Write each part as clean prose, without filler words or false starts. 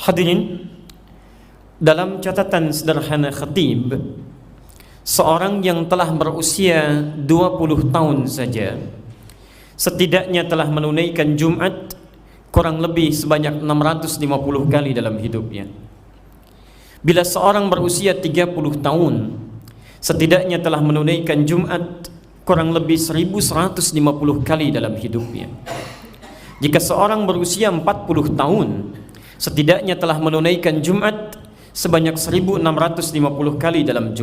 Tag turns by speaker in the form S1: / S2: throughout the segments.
S1: Hadirin, dalam catatan sederhana khatib, seorang yang telah berusia 20 tahun saja setidaknya telah menunaikan Jumat kurang lebih sebanyak 650 kali dalam hidupnya. Bila seorang berusia 30 tahun setidaknya telah menunaikan Jumat kurang lebih 1150 kali dalam hidupnya. Jika seorang berusia 40 tahun setidaknya telah menunaikan Jumat sebanyak 1650 kali dalam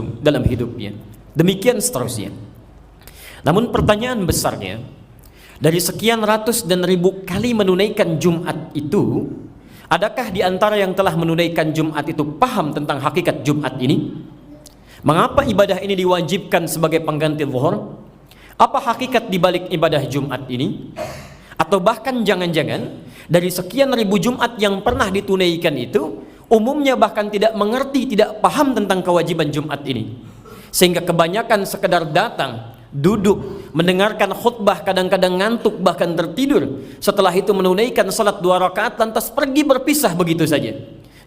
S1: hidupnya. Demikian seterusnya. Namun pertanyaan besarnya, dari sekian ratus dan ribu kali menunaikan Jumat itu, adakah di antara yang telah menunaikan Jumat itu paham tentang hakikat Jumat ini? Mengapa ibadah ini diwajibkan sebagai pengganti zuhur? Apa hakikat di balik ibadah Jumat ini? Atau bahkan jangan-jangan dari sekian ribu Jumat yang pernah ditunaikan itu, umumnya bahkan tidak mengerti, tidak paham tentang kewajiban Jumat ini, sehingga kebanyakan sekedar datang, duduk, mendengarkan khutbah, kadang-kadang ngantuk bahkan tertidur. Setelah itu menunaikan salat 2 rakaat lantas pergi berpisah begitu saja.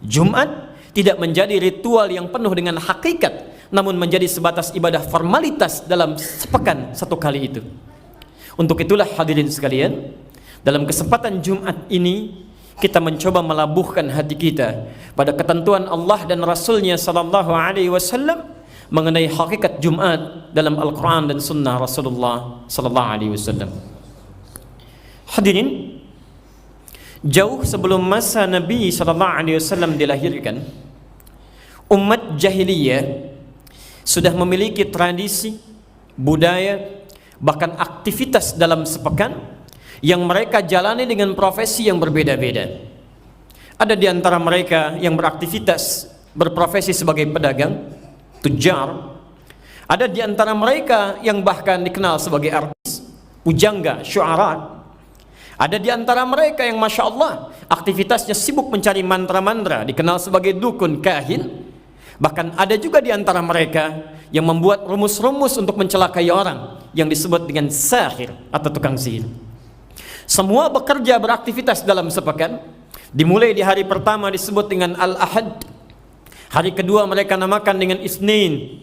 S1: Jumat tidak menjadi ritual yang penuh dengan hakikat, namun menjadi sebatas ibadah formalitas dalam sepekan satu kali itu. Untuk itulah hadirin sekalian, dalam kesempatan Jumat ini kita mencoba melabuhkan hati kita pada ketentuan Allah dan Rasulnya sallallahu alaihi wasallam mengenai hakikat Jumat dalam Al-Quran dan Sunnah Rasulullah sallallahu alaihi wasallam. Hadirin, jauh sebelum masa Nabi sallallahu alaihi wasallam dilahirkan, umat jahiliyah sudah memiliki tradisi, budaya, bahkan aktivitas dalam sepekan yang mereka jalani dengan profesi yang berbeda-beda. Ada di antara mereka yang beraktivitas berprofesi sebagai pedagang, tujar. Ada di antara mereka yang bahkan dikenal sebagai artis, pujangga, syu'ara. Ada di antara mereka yang masya Allah aktivitasnya sibuk mencari mantra-mantra, dikenal sebagai dukun, kahin. Bahkan ada juga di antara mereka yang membuat rumus-rumus untuk mencelakai orang yang disebut dengan sahir atau tukang sihir. Semua bekerja beraktivitas dalam sepekan. Dimulai di hari pertama disebut dengan Al-Ahad. Hari kedua mereka namakan dengan Isnin,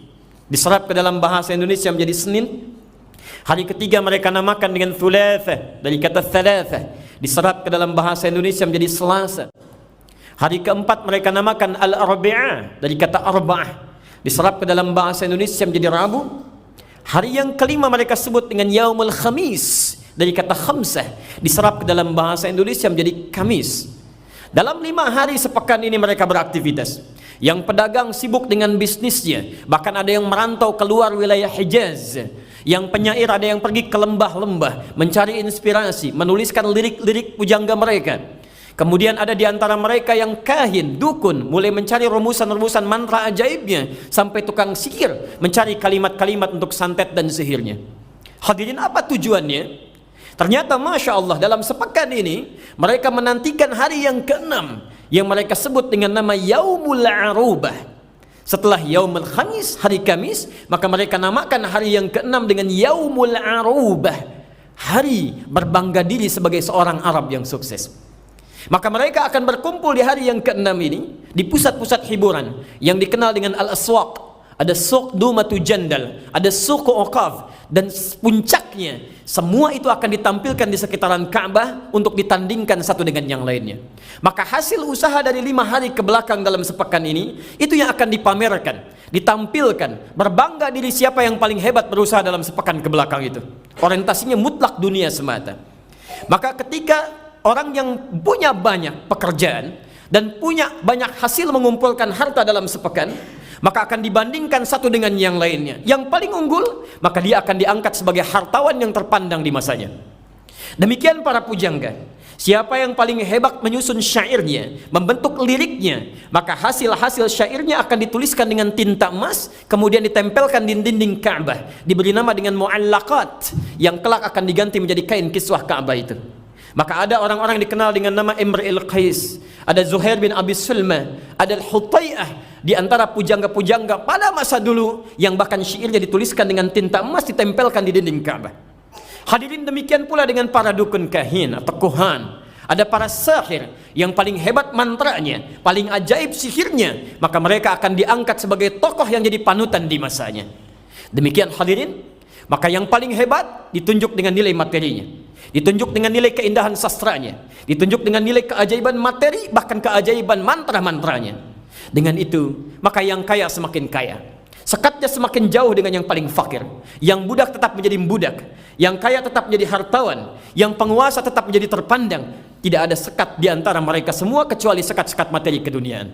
S1: diserap ke dalam bahasa Indonesia menjadi Senin. Hari ketiga mereka namakan dengan Thulatha, dari kata Thalatha, diserap ke dalam bahasa Indonesia menjadi Selasa. Hari keempat mereka namakan Al-Arbi'ah, dari kata Arba'ah, diserap ke dalam bahasa Indonesia menjadi Rabu. Hari yang kelima mereka sebut dengan Yaumul Khamis, dari kata Khamsah, diserap ke dalam bahasa Indonesia menjadi Kamis. Dalam 5 hari sepekan ini mereka beraktivitas. Yang pedagang sibuk dengan bisnisnya, bahkan ada yang merantau keluar wilayah Hijaz. Yang penyair ada yang pergi ke lembah-lembah mencari inspirasi, menuliskan lirik-lirik pujangga mereka. Kemudian ada di antara mereka yang kahin, dukun, mulai mencari rumusan-rumusan mantra ajaibnya, sampai tukang sihir mencari kalimat-kalimat untuk santet dan sihirnya. Hadirin, apa tujuannya? Ternyata Masya Allah dalam sepekan ini mereka menantikan hari yang ke-6 yang mereka sebut dengan nama Yaumul Arubah. Setelah Yaumul Khamis, hari Kamis, maka mereka namakan hari yang ke-6 dengan Yaumul Arubah, hari berbangga diri sebagai seorang Arab yang sukses. Maka mereka akan berkumpul di hari yang ke-6 ini di pusat-pusat hiburan yang dikenal dengan Al-Aswaq. Ada Suq Dumatu Jandal, ada Suq Uqaf, dan puncaknya semua itu akan ditampilkan di sekitaran Ka'bah untuk ditandingkan satu dengan yang lainnya. Maka hasil usaha dari 5 hari ke belakang dalam sepekan ini, itu yang akan dipamerkan, ditampilkan, berbangga diri siapa yang paling hebat berusaha dalam sepekan ke belakang itu. Orientasinya mutlak dunia semata. Maka ketika orang yang punya banyak pekerjaan dan punya banyak hasil mengumpulkan harta dalam sepekan, maka akan dibandingkan satu dengan yang lainnya. Yang paling unggul, maka dia akan diangkat sebagai hartawan yang terpandang di masanya. Demikian para pujangga. Siapa yang paling hebat menyusun syairnya, membentuk liriknya, maka hasil-hasil syairnya akan dituliskan dengan tinta emas, kemudian ditempelkan di dinding Ka'bah, diberi nama dengan mu'allaqat, yang kelak akan diganti menjadi kain kiswah Ka'bah itu. Maka ada orang-orang dikenal dengan nama Imrul Qais, ada Zuhair bin Abi Sulma, ada Al-Hutai'ah, di antara pujangga-pujangga pada masa dulu yang bahkan syairnya dituliskan dengan tinta emas, ditempelkan di dinding Ka'bah. Hadirin, demikian pula dengan para dukun kahin atau kuhan. ada para sahir yang paling hebat mantranya, paling ajaib sihirnya, maka mereka akan diangkat sebagai tokoh yang jadi panutan di masanya. Demikian hadirin, maka yang paling hebat ditunjuk dengan nilai materinya, ditunjuk dengan nilai keindahan sastranya, ditunjuk dengan nilai keajaiban materi, bahkan keajaiban mantra-mantranya. Dengan itu, maka yang kaya semakin kaya, sekatnya semakin jauh dengan yang paling fakir. Yang budak tetap menjadi budak, yang kaya tetap menjadi hartawan, yang penguasa tetap menjadi terpandang. Tidak ada sekat di antara mereka semua kecuali sekat-sekat materi keduniaan.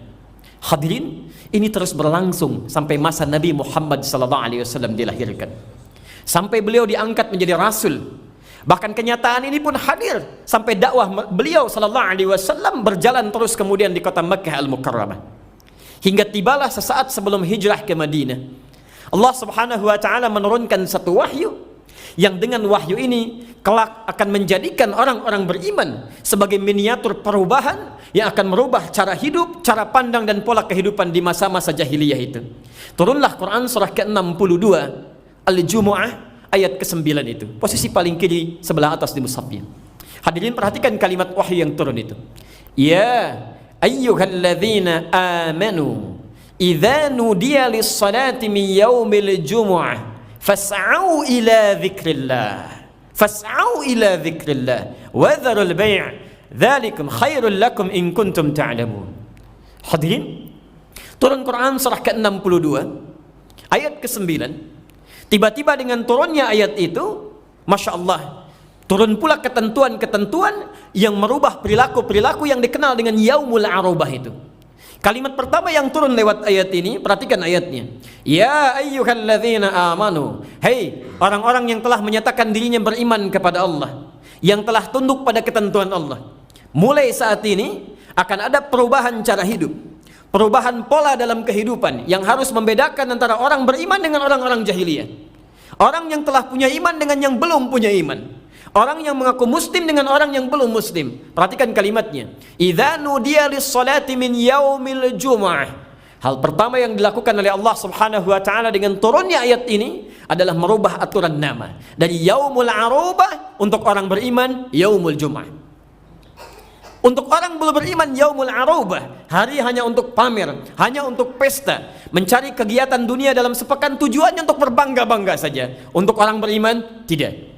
S1: Hadirin, ini terus berlangsung sampai masa Nabi Muhammad SAW dilahirkan, sampai beliau diangkat menjadi rasul. Bahkan kenyataan ini pun hadir sampai dakwah beliau SAW berjalan terus kemudian di kota Makkah Al-Mukarramah, hingga tibalah sesaat sebelum hijrah ke Madinah, Allah Subhanahu wa taala menurunkan satu wahyu yang dengan wahyu ini kelak akan menjadikan orang-orang beriman sebagai miniatur perubahan yang akan merubah cara hidup, cara pandang dan pola kehidupan di masa-masa jahiliyah itu. Turunlah Quran surah ke-62 Al-Jumu'ah ayat ke-9 itu, posisi paling kiri sebelah atas di mushafnya. Hadirin perhatikan kalimat wahyu yang turun itu. Ya ayyuhalladzina amanu idza nudiya lis-salati min yaumil jumu'ah fas'au ila dzikrillah wa dharul bai' dzalikum khairul lakum in kuntum ta'lamun. Hadirin, turun Quran surah ke-62 ayat ke-9. Tiba-tiba dengan turunnya ayat itu, Masya Allah, turun pula ketentuan-ketentuan yang merubah perilaku-perilaku yang dikenal dengan Yaumul Arubah itu. Kalimat pertama yang turun lewat ayat ini, perhatikan ayatnya. Ya ayyuhalladzina amanu, hei orang-orang yang telah menyatakan dirinya beriman kepada Allah, yang telah tunduk pada ketentuan Allah. Mulai saat ini akan ada perubahan cara hidup, perubahan pola dalam kehidupan yang harus membedakan antara orang beriman dengan orang-orang jahiliyah, orang yang telah punya iman dengan yang belum punya iman, orang yang mengaku muslim dengan orang yang belum muslim. Perhatikan kalimatnya. Idza nudiya lis-salati min yaumil jumu'ah. Hal pertama yang dilakukan oleh Allah Subhanahu wa taala dengan turunnya ayat ini adalah merubah aturan nama dari Yaumul Arubah untuk orang beriman Yaumul Jumu'ah. Untuk orang belum beriman Yaumul Arubah, hari hanya untuk pamer, hanya untuk pesta, mencari kegiatan dunia dalam sepekan, tujuannya untuk berbangga-bangga saja. Untuk orang beriman tidak.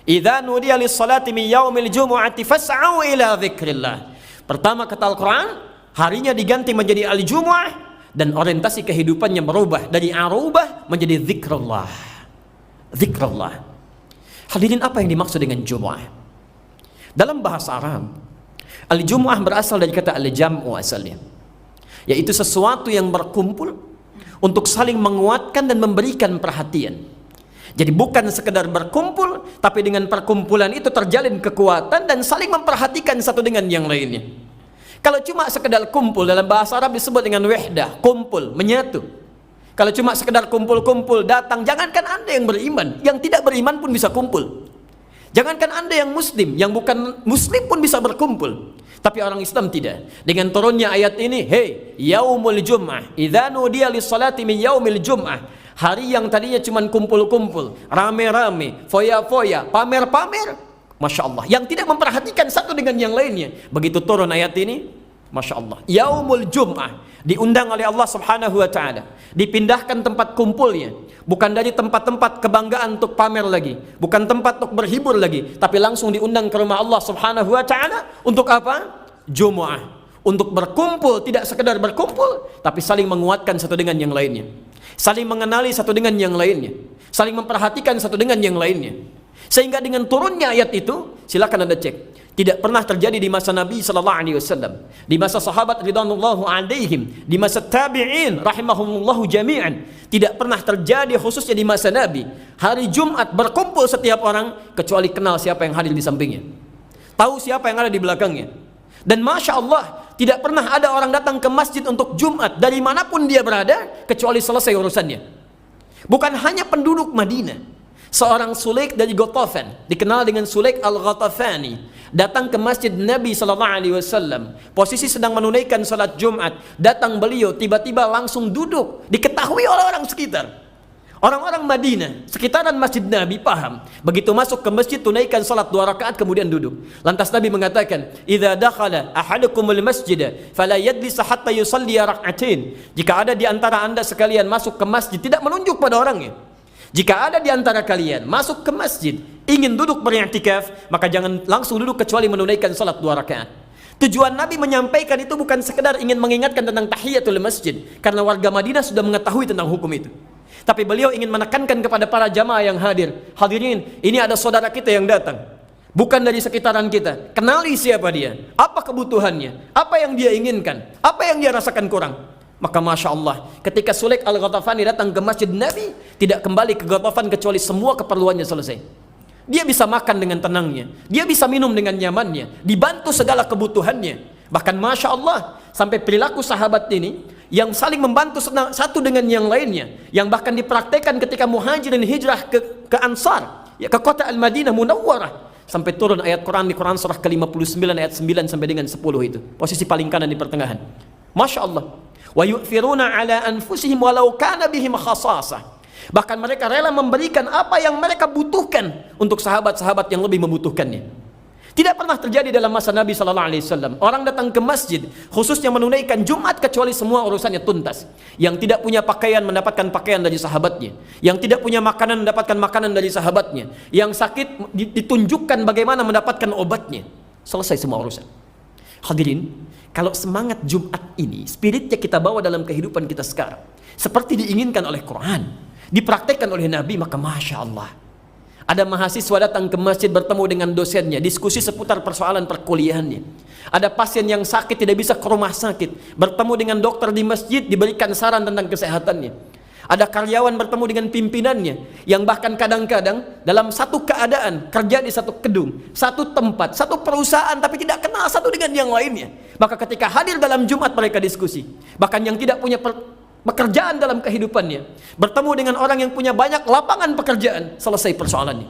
S1: Idza nudiya lis-salati min yaumil jumu'ati fas'au ila dzikrillah. Pertama kata Al-Qur'an, harinya diganti menjadi al-jumu'ah dan orientasi kehidupannya berubah dari arubah menjadi zikrullah. Zikrullah. Hadirin, apa yang dimaksud dengan jumu'ah? Dalam bahasa Arab, al-jumu'ah berasal dari kata al-jam'u asalnya, yaitu sesuatu yang berkumpul untuk saling menguatkan dan memberikan perhatian. Jadi bukan sekedar berkumpul, tapi dengan perkumpulan itu terjalin kekuatan dan saling memperhatikan satu dengan yang lainnya. Kalau cuma sekedar kumpul, dalam bahasa Arab disebut dengan wahdah, kumpul, menyatu. Kalau cuma sekedar kumpul-kumpul, datang, jangankan Anda yang beriman, yang tidak beriman pun bisa kumpul. Jangankan Anda yang muslim, yang bukan muslim pun bisa berkumpul. Tapi orang Islam tidak. Dengan turunnya ayat ini, hei, yaumul jum'ah, idza nudiya lis-salati min yaumil jum'ah. Hari yang tadinya cuma kumpul-kumpul, rame-rame, foya-foya, pamer-pamer, Masya Allah, yang tidak memperhatikan satu dengan yang lainnya. Begitu turun ayat ini, Masya Allah, Yaumul Jum'ah, diundang oleh Allah Subhanahu wa ta'ala, dipindahkan tempat kumpulnya, bukan dari tempat-tempat kebanggaan untuk pamer lagi, bukan tempat untuk berhibur lagi, tapi langsung diundang ke rumah Allah Subhanahu wa ta'ala. Untuk apa? Jum'ah, untuk berkumpul, tidak sekedar berkumpul, tapi saling menguatkan satu dengan yang lainnya, saling mengenali satu dengan yang lainnya, saling memperhatikan satu dengan yang lainnya. Sehingga dengan turunnya ayat itu, silakan Anda cek, tidak pernah terjadi di masa Nabi SAW, di masa sahabat ridwanullahu alaihim, di masa tabi'in rahimahumullahu jami'an. Tidak pernah terjadi khususnya di masa Nabi, hari Jumat berkumpul setiap orang, kecuali kenal siapa yang hadir di sampingnya, tahu siapa yang ada di belakangnya. Dan Masya Allah, tidak pernah ada orang datang ke masjid untuk Jumat dari manapun dia berada, kecuali selesai urusannya. Bukan hanya penduduk Madinah. Seorang Sulaik dari Ghatafan, dikenal dengan Sulaik al-Ghatafani, datang ke masjid Nabi SAW, posisi sedang menunaikan salat Jumat. Datang beliau, tiba-tiba langsung duduk, diketahui oleh orang sekitar. Orang-orang Madinah, sekitaran Masjid Nabi paham. Begitu masuk ke masjid, tunaikan salat 2 rakaat kemudian duduk. Lantas Nabi mengatakan, "Idza dakhala ahadukumul masjid fala yajlis hatta yusalli rak'atain." Jika ada di antara Anda sekalian masuk ke masjid, tidak menunjuk pada orangnya. Jika ada di antara kalian masuk ke masjid ingin duduk beriktikaf, maka jangan langsung duduk kecuali menunaikan salat 2 rakaat. Tujuan Nabi menyampaikan itu bukan sekedar ingin mengingatkan tentang tahiyatul masjid, karena warga Madinah sudah mengetahui tentang hukum itu. Tapi beliau ingin menekankan kepada para jamaah yang hadir, hadirin, ini ada saudara kita yang datang, bukan dari sekitaran kita. Kenali siapa dia, apa kebutuhannya, apa yang dia inginkan, apa yang dia rasakan kurang. Maka Masya Allah, ketika Sulaik Al-Ghatafani datang ke masjid Nabi, tidak kembali ke Ghatafan kecuali semua keperluannya selesai. Dia bisa makan dengan tenangnya, dia bisa minum dengan nyamannya, dibantu segala kebutuhannya. Bahkan Masya Allah, sampai perilaku sahabat ini yang saling membantu satu dengan yang lainnya, yang bahkan dipraktekkan ketika Muhajirin hijrah ke Ansar, ya, ke kota Al-Madinah Munawwarah, sampai turun ayat Quran di Quran surah ke-59 ayat 9 sampai dengan 10 itu, posisi paling kanan di pertengahan. Masya Allah. Wa yu'thiruna ala anfusihim walau kana bihim khasasah. Bahkan mereka rela memberikan apa yang mereka butuhkan untuk sahabat-sahabat yang lebih membutuhkannya. Tidak pernah terjadi dalam masa Nabi SAW orang datang ke masjid khususnya menunaikan Jumat kecuali semua urusannya tuntas. Yang tidak punya pakaian mendapatkan pakaian dari sahabatnya, yang tidak punya makanan mendapatkan makanan dari sahabatnya, yang sakit ditunjukkan bagaimana mendapatkan obatnya. Selesai semua urusan. Hadirin, kalau semangat Jumat ini spiritnya kita bawa dalam kehidupan kita sekarang seperti diinginkan oleh Quran, dipraktekkan oleh Nabi, maka Masya Allah. Ada mahasiswa datang ke masjid bertemu dengan dosennya, diskusi seputar persoalan perkuliahannya. Ada pasien yang sakit tidak bisa ke rumah sakit, bertemu dengan dokter di masjid, diberikan saran tentang kesehatannya. Ada karyawan bertemu dengan pimpinannya, yang bahkan kadang-kadang dalam satu keadaan kerja di satu gedung, satu tempat, satu perusahaan, tapi tidak kenal satu dengan yang lainnya. Maka ketika hadir dalam Jumat mereka diskusi. Bahkan yang tidak punya pekerjaan dalam kehidupannya bertemu dengan orang yang punya banyak lapangan pekerjaan, selesai persoalannya.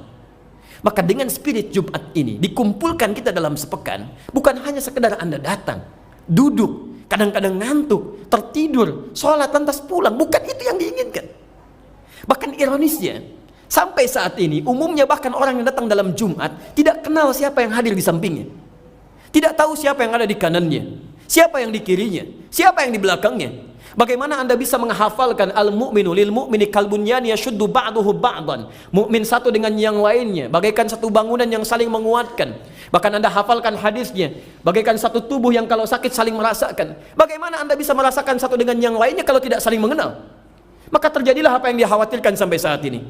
S1: Maka dengan spirit Jumat ini dikumpulkan kita dalam sepekan, bukan hanya sekedar Anda datang, duduk, kadang-kadang ngantuk, tertidur, sholat lantas pulang, bukan itu yang diinginkan. Bahkan ironisnya, sampai saat ini umumnya bahkan orang yang datang dalam Jumat tidak kenal siapa yang hadir di sampingnya, tidak tahu siapa yang ada di kanannya, siapa yang di kirinya, siapa yang di belakangnya. Bagaimana Anda bisa menghafalkan al-mu'minu lil mu'mini kal bunyan yashuddu ba'duhu ba'dan. Mukmin satu dengan yang lainnya bagaikan satu bangunan yang saling menguatkan. Bahkan Anda hafalkan hadisnya bagaikan satu tubuh yang kalau sakit saling merasakan. Bagaimana Anda bisa merasakan satu dengan yang lainnya kalau tidak saling mengenal? Maka terjadilah apa yang dikhawatirkan sampai saat ini.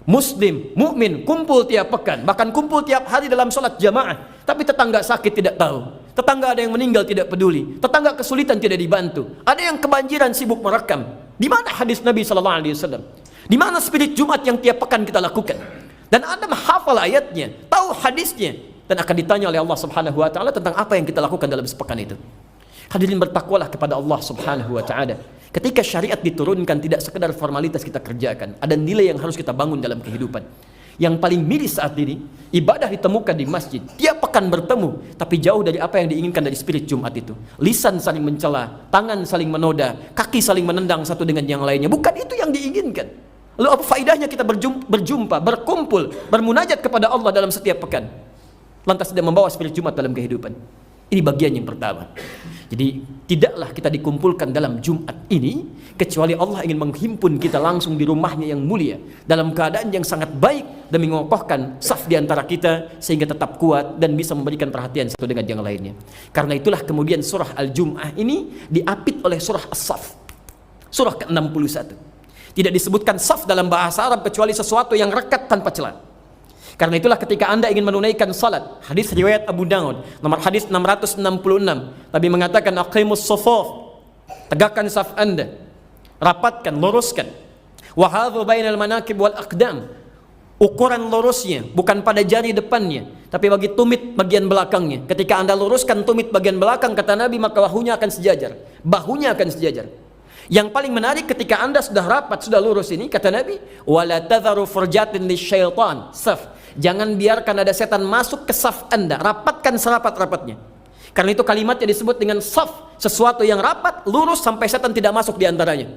S1: Muslim, mukmin kumpul tiap pekan, bahkan kumpul tiap hari dalam sholat jamaah, tapi tetangga sakit tidak tahu, tetangga ada yang meninggal tidak peduli, tetangga kesulitan tidak dibantu, ada yang kebanjiran sibuk merekam. Di mana hadis Nabi SAW? Di mana spirit Jumat yang tiap pekan kita lakukan? Dan Anda menghafal ayatnya, tahu hadisnya, dan akan ditanya oleh Allah Subhanahu Wa Taala tentang apa yang kita lakukan dalam sepekan itu. Hadirin, bertakwalah kepada Allah Subhanahu Wa Taala. Ketika syariat diturunkan tidak sekedar formalitas kita kerjakan, ada nilai yang harus kita bangun dalam kehidupan. Yang paling miris saat ini, ibadah ditemukan di masjid, tiap pekan bertemu, tapi jauh dari apa yang diinginkan dari spirit Jumat itu. Lisan saling mencela, tangan saling menoda, kaki saling menendang satu dengan yang lainnya. Bukan itu yang diinginkan. Lalu apa faedahnya kita berjumpa, berkumpul, bermunajat kepada Allah dalam setiap pekan, lantas tidak membawa spirit Jumat dalam kehidupan? Ini bagian yang pertama. Jadi tidaklah kita dikumpulkan dalam Jumat ini kecuali Allah ingin menghimpun kita langsung di rumahnya yang mulia dalam keadaan yang sangat baik dan mengokohkan saf di antara kita sehingga tetap kuat dan bisa memberikan perhatian satu dengan yang lainnya. Karena itulah kemudian surah Al-Jum'ah ini diapit oleh surah As-Saff, surah ke-61. Tidak disebutkan saf dalam bahasa Arab kecuali sesuatu yang rekat tanpa celah. Karena itulah ketika Anda ingin menunaikan salat, hadis riwayat Abu Daud, nomor hadis 666, Nabi mengatakan aqimus shufuf, tegakkan saf Anda, rapatkan, luruskan. Wa hadzu bainal manakib wal aqdam. Ukuran lurusnya bukan pada jari depannya, tapi bagi tumit bagian belakangnya. Ketika Anda luruskan tumit bagian belakang, kata Nabi, maka bahunya akan sejajar. Bahunya akan sejajar. Yang paling menarik ketika Anda sudah rapat, sudah lurus ini, kata Nabi, wala tadharu furjatin lisyaitan, saf. Jangan biarkan ada setan masuk ke saf Anda, rapatkan serapat-rapatnya. Karena itu kalimatnya disebut dengan saf, sesuatu yang rapat, lurus sampai setan tidak masuk di antaranya.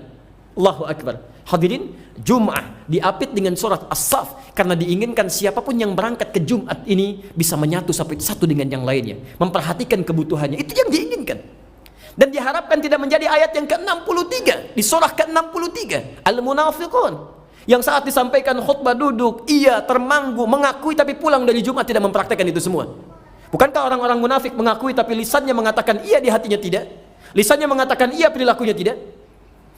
S1: Allahu Akbar. Hadirin, Jum'ah diapit dengan surat As-Saff karena diinginkan siapapun yang berangkat ke Jumat ini bisa menyatu satu dengan yang lainnya, memperhatikan kebutuhannya. Itu yang diinginkan. Dan diharapkan tidak menjadi ayat yang ke-63 di surah ke-63 Al-Munafiqun, yang saat disampaikan khutbah duduk, ia termanggu, mengakui tapi pulang dari Jumat tidak mempraktekkan itu semua. Bukankah orang-orang munafik mengakui tapi lisannya mengatakan iya, di hatinya tidak? Lisannya mengatakan iya, perilakunya tidak?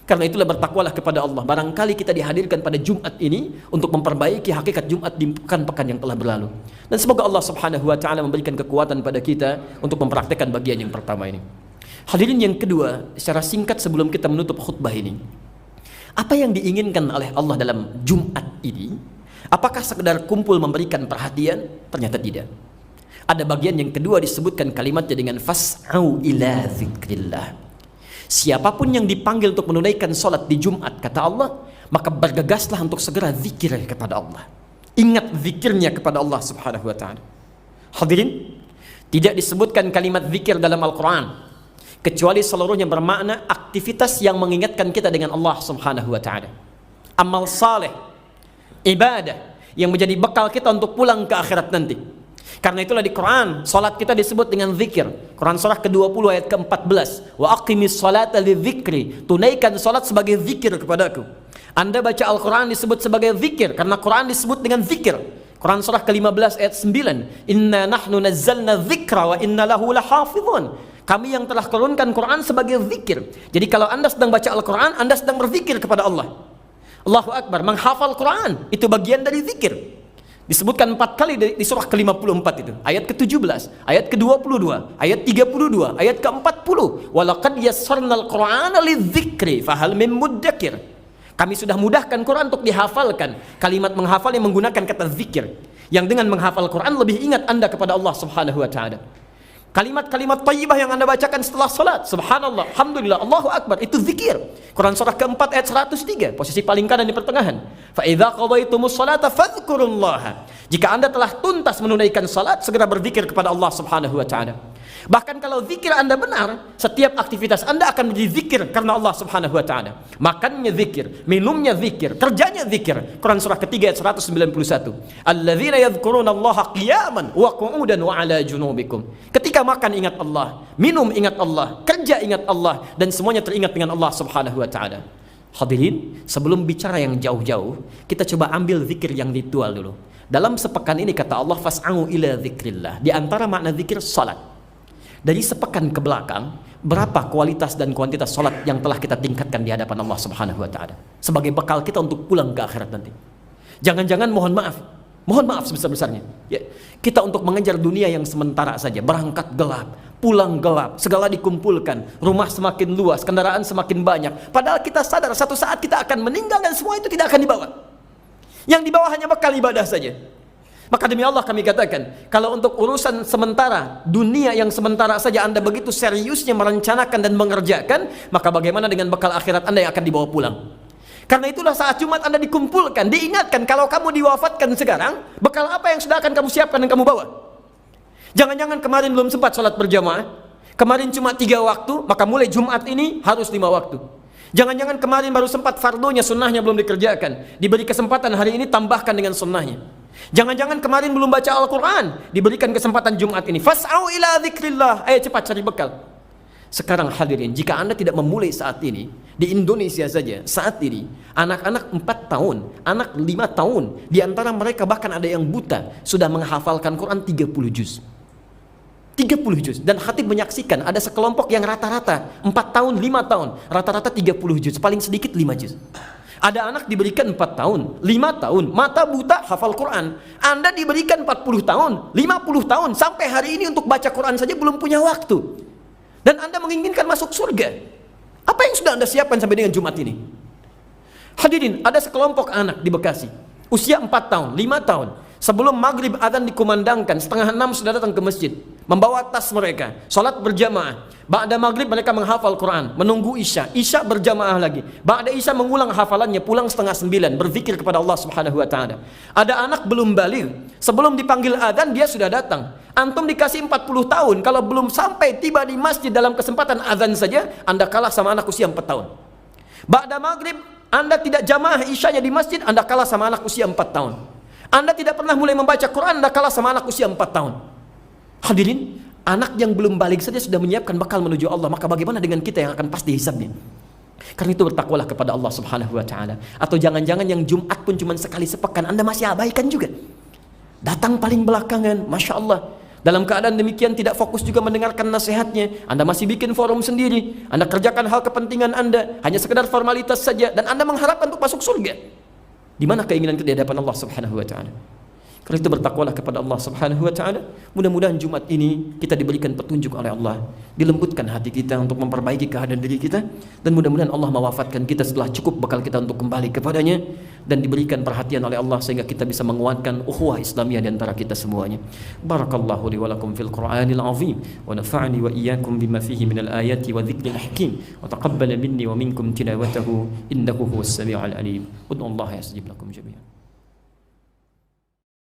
S1: Karena itulah bertakwalah kepada Allah. Barangkali kita dihadirkan pada Jumat ini untuk memperbaiki hakikat Jumat di pekan-pekan yang telah berlalu. Dan semoga Allah Subhanahu wa taala memberikan kekuatan pada kita untuk mempraktekkan bagian yang pertama ini. Hadirin yang kedua, secara singkat sebelum kita menutup khutbah ini, apa yang diinginkan oleh Allah dalam Jumat ini? Apakah sekedar kumpul memberikan perhatian? Ternyata tidak. Ada bagian yang kedua disebutkan kalimatnya dengan fas'au ila dzikrillah. Siapapun yang dipanggil untuk menunaikan salat di Jumat, kata Allah, maka bergegaslah untuk segera zikir kepada Allah. Ingat zikirnya kepada Allah Subhanahu wa taala. Hadirin, tidak disebutkan kalimat zikir dalam Al-Qur'an kecuali seluruhnya bermakna aktivitas yang mengingatkan kita dengan Allah Subhanahu wa taala. Amal saleh, ibadah yang menjadi bekal kita untuk pulang ke akhirat nanti. Karena itulah di Quran salat kita disebut dengan zikir. Quran surah ke-20 ayat ke-14, wa aqimis salata lidzikri, tunaikan salat sebagai zikir kepadaku. Anda baca Al-Quran disebut sebagai zikir karena Quran disebut dengan zikir. Quran surah ke-15 ayat 9, inna nahnu nazzalna dzikra wa inna lahu lahafizun. Kami yang telah turunkan Quran sebagai zikir. Jadi kalau Anda sedang baca Al-Quran, Anda sedang berzikir kepada Allah. Allahu Akbar, menghafal Quran itu bagian dari zikir. Disebutkan 4 kali di surah ke-54 itu. Ayat ke-17, ayat ke-22, ayat 32, ayat ke-40. Walaqad yassarnal Qur'ana lidzikri fahal mim muddakir. Kami sudah mudahkan Quran untuk dihafalkan. Kalimat menghafal yang menggunakan kata zikir. Yang dengan menghafal Quran lebih ingat Anda kepada Allah Subhanahu wa taala. Kalimat-kalimat thayyibah yang Anda bacakan setelah salat, subhanallah, alhamdulillah, Allahu akbar, itu zikir. Quran surah ke-4 ayat 103, posisi paling kanan di pertengahan. Fa idza qadaitumus salata fadhkurullaha. Jika Anda telah tuntas menunaikan salat, segera berzikir kepada Allah Subhanahu wa taala. Bahkan kalau zikir Anda benar, setiap aktivitas Anda akan menjadi zikir karena Allah Subhanahu wa taala. Makannya zikir, minumnya zikir, kerjanya zikir. Quran surah ketiga ayat 191. Alladzina yadhkurunallaha qiyaman wa qu'udan wa 'ala junubikum. Ketika makan ingat Allah, minum ingat Allah, kerja ingat Allah, dan semuanya teringat dengan Allah Subhanahu wa taala. Hadirin, sebelum bicara yang jauh-jauh, kita coba ambil zikir yang ritual dulu. Dalam sepekan ini kata Allah fas'au ila dzikrillah. Di antara makna zikir salat. Dari sepekan ke belakang, berapa kualitas dan kuantitas salat yang telah kita tingkatkan di hadapan Allah Subhanahu wa taala sebagai bekal kita untuk pulang ke akhirat nanti. Jangan-jangan mohon maaf sebesar-besarnya, ya, kita untuk mengejar dunia yang sementara saja, berangkat gelap, pulang gelap, segala dikumpulkan, rumah semakin luas, kendaraan semakin banyak, padahal kita sadar satu saat kita akan meninggal dan semua itu tidak akan dibawa. Yang dibawa hanya bekal ibadah saja. Maka demi Allah kami katakan, kalau untuk urusan sementara, dunia yang sementara saja Anda begitu seriusnya merencanakan dan mengerjakan, maka bagaimana dengan bekal akhirat Anda yang akan dibawa pulang? Karena itulah saat Jumat Anda dikumpulkan, diingatkan kalau kamu diwafatkan sekarang, bekal apa yang sudah akan kamu siapkan dan kamu bawa? Jangan-jangan kemarin belum sempat sholat berjamaah, kemarin cuma 3 waktu, maka mulai Jumat ini harus 5 waktu. Jangan-jangan kemarin baru sempat fardunya, sunnahnya belum dikerjakan, diberi kesempatan hari ini tambahkan dengan sunnahnya. Jangan-jangan kemarin belum baca Al-Quran, diberikan kesempatan Jumat ini, fas'au ila dzikrillah, ayo cepat cari bekal. Sekarang hadirin, jika Anda tidak memulai saat ini, di Indonesia saja, saat ini, anak-anak 4 tahun, anak 5 tahun, di antara mereka bahkan ada yang buta, sudah menghafalkan Quran 30 juz. 30 juz. Dan khatib menyaksikan, ada sekelompok yang rata-rata, 4 tahun, 5 tahun, rata-rata 30 juz, paling sedikit 5 juz. Ada anak diberikan 4 tahun, 5 tahun, mata buta hafal Quran. Anda diberikan 40 tahun, 50 tahun, sampai hari ini untuk baca Quran saja belum punya waktu. Dan Anda menginginkan masuk surga. Apa yang sudah Anda siapkan sampai dengan Jumat ini? Hadirin, ada sekelompok anak di Bekasi, usia 4 tahun, 5 tahun. Sebelum maghrib adzan dikumandangkan, 5:30 sudah datang ke masjid, membawa tas mereka, sholat berjamaah. Ba'da maghrib mereka menghafal Quran, menunggu isya, isya berjamaah lagi. Ba'da isya mengulang hafalannya, pulang 8:30, berzikir kepada Allah Subhanahu wa taala. Ada anak belum baligh, sebelum dipanggil adzan dia sudah datang. Antum dikasih 40 tahun, kalau belum sampai tiba di masjid dalam kesempatan adzan saja, Anda kalah sama anak usia 4 tahun. Ba'da maghrib Anda tidak jamaah isyanya di masjid, Anda kalah sama anak usia 4 tahun. Anda tidak pernah mulai membaca Quran, Anda kalah sama anak usia 4 tahun. Hadirin, anak yang belum balik saja sudah menyiapkan bakal menuju Allah, maka bagaimana dengan kita yang akan pasti hisabnya? Karena itu bertakwalah kepada Allah Subhanahu wa taala. Atau jangan-jangan yang Jumat pun cuma sekali sepekan Anda masih abaikan juga. Datang paling belakangan, Masya Allah. Dalam keadaan demikian tidak fokus juga mendengarkan nasihatnya. Anda masih bikin forum sendiri. Anda kerjakan hal kepentingan Anda, hanya sekedar formalitas saja, dan Anda mengharapkan untuk masuk surga. Di mana keinginan kita di hadapan Allah Subhanahu wa taala? Karena itu bertakwalah kepada Allah Subhanahu wa taala. Mudah-mudahan Jumat ini kita diberikan petunjuk oleh Allah, dilembutkan hati kita untuk memperbaiki keadaan diri kita, dan mudah-mudahan Allah mewafatkan kita setelah cukup bekal kita untuk kembali kepadanya, dan diberikan perhatian oleh Allah sehingga kita bisa menguatkan ukhuwah Islamiyah di antara kita semuanya. Barakallahu li wa lakum fil Qur'anil azim wa nafa'ani wa iyyakum bima fihi minal ayati wa dzikril hakim wa taqabbala minni wa minkum tilawatahu innahu huwas samiul alim. Ud'ullaha yastajib lakum jami'an.